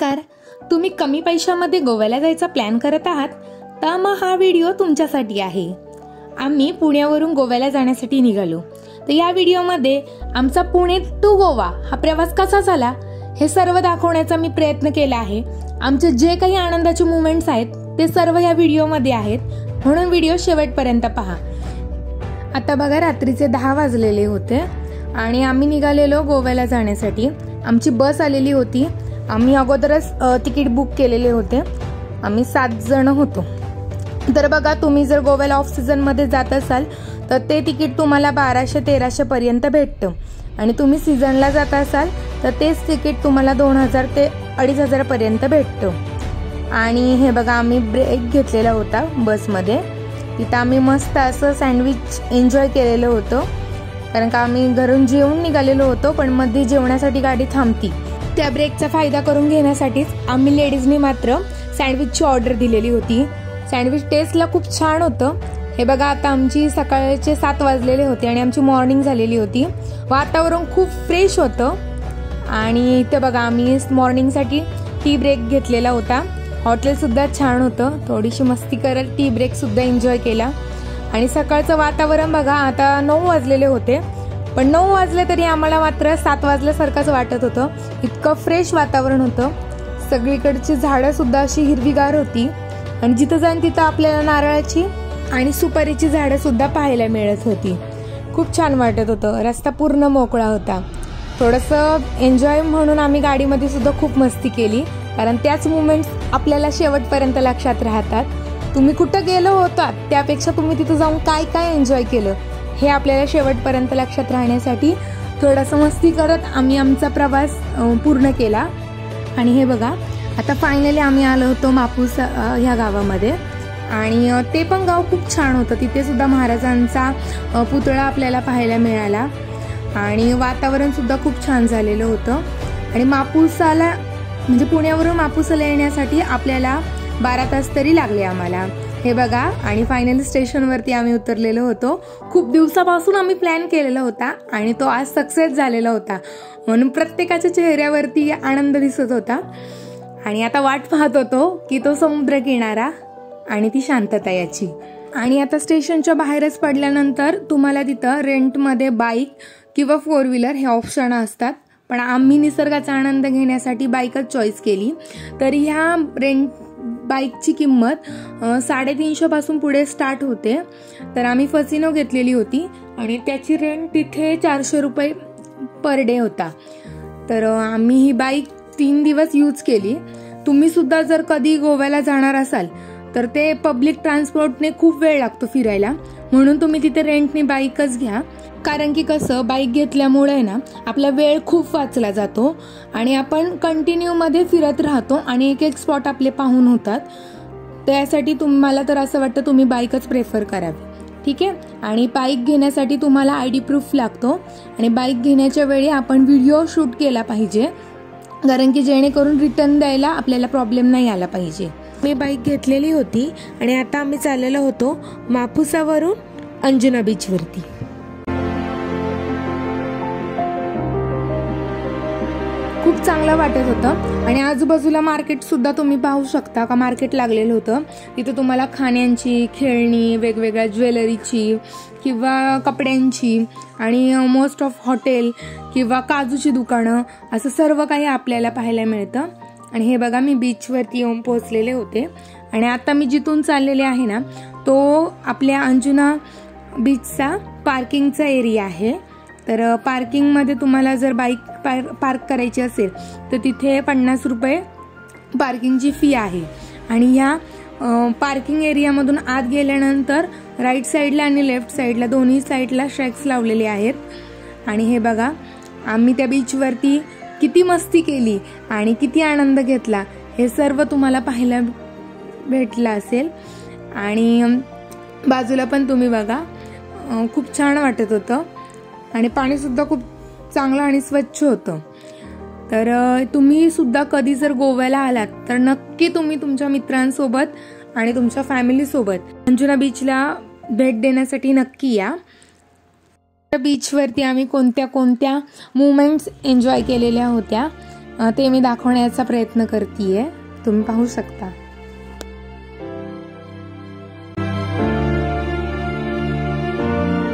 नमस्कार. तुम्ही कमी पैशामध्ये गोव्याला जायचा प्लॅन करत आहात तर मग हा व्हिडिओ तुमच्यासाठी आहे. आम्ही पुण्यावरून गोव्याला जाण्यासाठी निघालो. तर या व्हिडिओमध्ये आमचा पुणे टू गोवा हा प्रवास कसा झाला हे सर्व दाखवण्याचा मी प्रयत्न केला आहे. आमचे जे काही आनंदाचे मोमेंट्स आहेत ते सर्व या व्हिडिओमध्ये आहेत, म्हणून व्हिडिओ शेवटपर्यंत पहा. आता बघा, रात्रीचे 10 वाजलेले होते आणि आम्ही निघालेलो गोव्याला जाण्यासाठी. आमची बस आलेली होती. आम्ही अगोदरच तिकीट बुक केलेले होते. आम्ही 7 जण होतो. तर बघा, तुम्ही जर गोव्याला ऑफ सीझन मध्ये जात असाल तर ते तिकीट तुम्हाला 1200-1300 पर्यंत भेटतं आणि तुम्ही सीझनला जात असाल तर तेच तिकीट तुम्हाला 2000 ते 2500 पर्यंत भेटतं. आणि हे बघा, आम्ही ब्रेक घेतलेला होता बसमध्ये. तिथं आम्ही मस्त असं सँडविच एन्जॉय केलेलं होतं, कारण का आम्ही घरून जेवून निघालेलो होतो, पण मध्ये जेवणासाठी गाडी थांबती. त्या ब्रेकचा फायदा करून घेण्यासाठीच आम्ही लेडीजनी मात्र सँडविचची ऑर्डर दिलेली होती. सँडविच टेस्टला खूप छान होतं. हे बघा, आता आमची सकाळचे 7 वाजलेले होते आणि आमची मॉर्निंग झालेली होती. वातावरण खूप फ्रेश होतं आणि इथे बघा, आम्ही मॉर्निंगसाठी टी ब्रेक घेतलेला होता. हॉटेल सुद्धा छान होतं. थोडीशी मस्ती करत टी ब्रेक सुद्धा एन्जॉय केला. आणि सकाळचं वातावरण बघा, आता 9 वाजलेले होते, पण 9 वाजले तरी आम्हाला मात्र 7 वाजल्यासारखंच वाटत होतं. इतकं फ्रेश वातावरण होतं. सगळीकडची झाडं सुद्धा अशी हिरवीगार होती आणि जिथं जाईन तिथं आपल्याला नारळाची आणि सुपारीची झाडं सुद्धा पाहायला मिळत होती. खूप छान वाटत होतं. रस्ता पूर्ण मोकळा होता. थोडंसं एन्जॉय म्हणून आम्ही गाडीमध्ये सुद्धा खूप मस्ती केली, कारण त्याच मुमेंट्स आपल्याला शेवटपर्यंत लक्षात राहतात. तुम्ही कुठं गेलो होतात त्यापेक्षा तुम्ही तिथं जाऊन काय काय एन्जॉय केलं हे आपल्याला शेवटपर्यंत लक्षात राहण्यासाठी थोडंसं मस्ती करत आम्ही आमचा प्रवास पूर्ण केला. आणि हे बघा, आता फायनली आम्ही आलो होतो मापूस ह्या गावामध्ये. आणि ते पण गाव खूप छान होतं. तिथे सुद्धा महाराजांचा पुतळा आपल्याला पाहायला मिळाला आणि वातावरण सुद्धा खूप छान झालेलं होतं. आणि मापूसाला म्हणजे पुण्यावरून मापूसाला येण्यासाठी आपल्याला 12 तास तरी लागले आम्हाला. हे बघा, आणि फायनली स्टेशनवरती आम्ही उतरलेलो होतो. खूप दिवसापासून आम्ही प्लॅन केलेला होता आणि तो आज सक्सेस झालेला होता, म्हणून प्रत्येकाच्या चेहऱ्यावरती आनंद दिसत होता. आणि आता वाट पाहत होतो की तो समुद्र किनारा आणि ती शांतता याची. आणि आता स्टेशनच्या बाहेरच पडल्यानंतर तुम्हाला तिथं रेंटमध्ये बाईक किंवा 4 व्हीलर हे ऑप्शन असतात, पण आम्ही निसर्गाचा आनंद घेण्यासाठी बाईकच चॉईस केली. तर ह्या रेंट बाईकची किंमत 350 पासून पुढे स्टार्ट होते. तर आम्ही फसिनो घेतलेली होती आणि त्याची रेंट तिथे 400 रुपये पर डे होता. तर आम्ही ही बाईक 3 दिवस यूज केली. तुम्ही सुद्धा जर कधी गोव्याला जाणार असाल तर ते पब्लिक ट्रान्सपोर्टने खूप वेळ लागतो फिरायला, म्हणून तुम्ही तिथे रेंटने बाईकच घ्या. कारण की कसं, बाईक घेतल्यामुळे ना आपला वेळ खूप वाचला जातो आणि आपण कंटिन्यू मध्ये फिरत राहतो आणि एक एक स्पॉट आपले पाहून होतात. त्यासाठी मला तर असं वाटतं तुम्ही बाईकच प्रेफर करावी. ठीक आहे. आणि बाईक घेण्यासाठी तुम्हाला ID प्रूफ लागतो आणि बाईक घेण्याच्या वेळी आपण व्हिडिओ शूट केला पाहिजे, कारण की जेणेकरून रिटर्न द्यायला आपल्याला प्रॉब्लेम नाही आला पाहिजे. मी बाईक घेतलेली होती आणि आता आम्ही चाललेलो होतो मापुसावरून अंजुना बीचवरती. खूप चांगलं वाटत होतं आणि आजूबाजूला मार्केट सुद्धा तुम्ही पाहू शकता का मार्केट लागलेलं होतं. तिथे तुम्हाला खाण्यांची, खेळणी, वेगवेगळ्या ज्वेलरीची किंवा कपड्यांची आणि मोस्ट ऑफ हॉटेल किंवा काजूची दुकानं असं सर्व काही आपल्याला पाहायला मिळतं. आणि हे बघा, मी बीचवरती येऊन पोहोचलेले होते आणि आता मी जिथून चाललेले आहे ना तो आपल्या अंजुना बीचचा पार्किंगचा एरिया आहे. तर पार्किंगमध्ये तुम्हाला जर बाईक पार्क करायची असेल तर तिथे 50 रुपये पार्किंगची फी आहे. आणि ह्या पार्किंग एरियामधून आत गेल्यानंतर राईट साईडला आणि लेफ्ट साईडला दोन्ही साईडला ट्रॅक्स लावलेले आहेत. आणि हे बघा, आम्ही त्या बीचवरती किती मस्ती केली आणि किती आनंद घेतला हे सर्व तुम्हाला पाहायला भेटलं असेल. आणि बाजूला पण तुम्ही बघा, खूप छान वाटत होतं आणि पाणी सुद्धा खूप चांगलं आणि स्वच्छ होतं. तर तुम्ही सुद्धा कधी जर गोव्याला आलात तर नक्की तुम्ही तुमच्या मित्रांसोबत आणि तुमच्या फॅमिलीसोबत अंजुना बीचला भेट देण्यासाठी नक्की या. बीचवरती आम्ही कोणत्या कोणत्या मुवमेंट्स एन्जॉय केलेल्या होत्या ते मी दाखवण्याचा प्रयत्न करते. तुम्ही पाहू शकता.